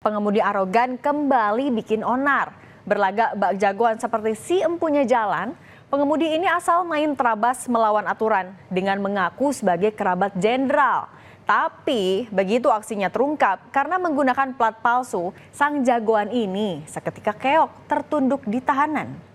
Pengemudi arogan kembali bikin onar. Berlagak bak jagoan seperti si empunya jalan, pengemudi ini asal main terabas melawan aturan dengan mengaku sebagai kerabat jenderal. Tapi begitu aksinya terungkap karena menggunakan plat palsu, sang jagoan ini seketika keok tertunduk di tahanan.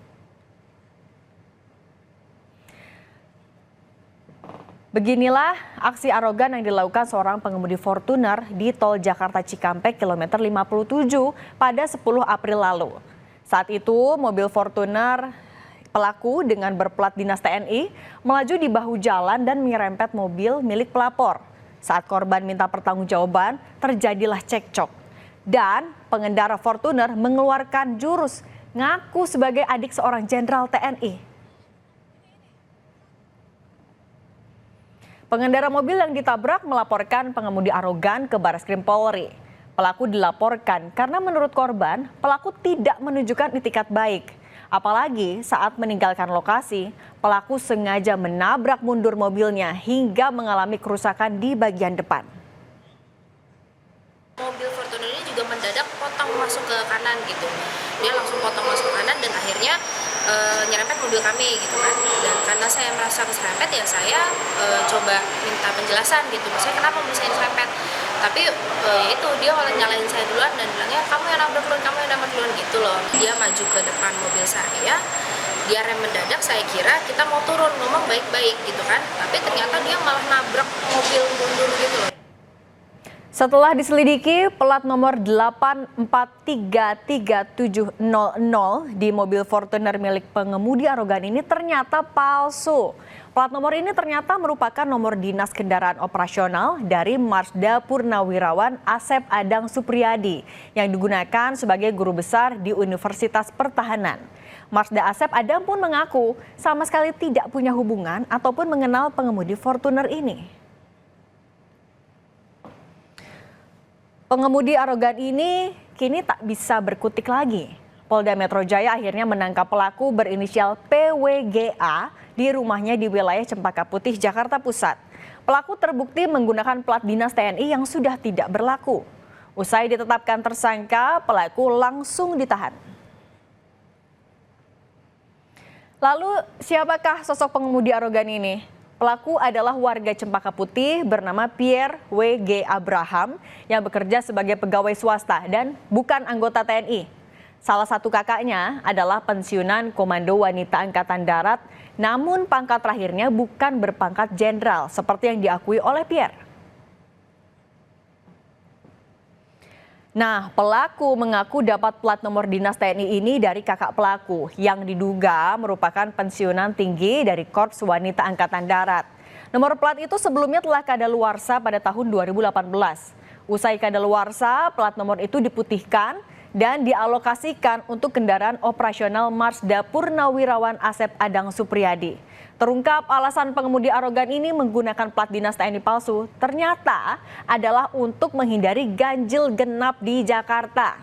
Beginilah aksi arogan yang dilakukan seorang pengemudi Fortuner di tol Jakarta Cikampek kilometer 57 pada 10 April lalu. Saat itu mobil Fortuner pelaku dengan berplat dinas TNI melaju di bahu jalan dan menyerempet mobil milik pelapor. Saat korban minta pertanggungjawaban, terjadilah cekcok. Dan pengendara Fortuner mengeluarkan jurus ngaku sebagai adik seorang jenderal TNI. Pengendara mobil yang ditabrak melaporkan pengemudi arogan ke Barreskrim Polri. Pelaku dilaporkan karena menurut korban, pelaku tidak menunjukkan itikat baik. Apalagi saat meninggalkan lokasi, pelaku sengaja menabrak mundur mobilnya hingga mengalami kerusakan di bagian depan. Mobil Fortuner ini juga mendadak potong masuk ke kanan gitu. Dia langsung potong masuk ke kanan dan akhirnya nyerempet mobil kami gitu kan. Dan karena saya merasa keserempet ya saya coba minta penjelasan gitu. Maksudnya kenapa mobil saya diserempet. Tapi itu dia malah nyalain saya duluan dan bilangnya kamu yang nabrak duluan, kamu yang nabrak duluan gitu loh. Dia maju ke depan mobil saya, dia rem mendadak, saya kira kita mau turun ngomong baik-baik gitu kan. Tapi ternyata dia malah nabrak mobil mundur gitu loh. Setelah diselidiki, plat nomor 8433700 di mobil Fortuner milik pengemudi arogan ini ternyata palsu. Plat nomor ini ternyata merupakan nomor dinas kendaraan operasional dari Marsda Purnawirawan Asep Adang Supriyadi yang digunakan sebagai guru besar di Universitas Pertahanan. Marsda Asep Adang pun mengaku sama sekali tidak punya hubungan ataupun mengenal pengemudi Fortuner ini. Pengemudi arogan ini kini tak bisa berkutik lagi. Polda Metro Jaya akhirnya menangkap pelaku berinisial PWGA di rumahnya di wilayah Cempaka Putih, Jakarta Pusat. Pelaku terbukti menggunakan plat dinas TNI yang sudah tidak berlaku. Usai ditetapkan tersangka, pelaku langsung ditahan. Lalu siapakah sosok pengemudi arogan ini? Pelaku adalah warga Cempaka Putih bernama Pierre W.G. Abraham yang bekerja sebagai pegawai swasta dan bukan anggota TNI. Salah satu kakaknya adalah pensiunan Komando Wanita Angkatan Darat, namun pangkat terakhirnya bukan berpangkat jenderal seperti yang diakui oleh Pierre. Nah, pelaku mengaku dapat plat nomor dinas TNI ini dari kakak pelaku yang diduga merupakan pensiunan tinggi dari Korps Wanita Angkatan Darat. Nomor plat itu sebelumnya telah kadaluarsa pada tahun 2018. Usai kadaluarsa, plat nomor itu diputihkan dan dialokasikan untuk kendaraan operasional Marsda Purnawirawan Asep Adang Supriyadi. Terungkap alasan pengemudi arogan ini menggunakan plat dinas TNI palsu ternyata adalah untuk menghindari ganjil genap di Jakarta.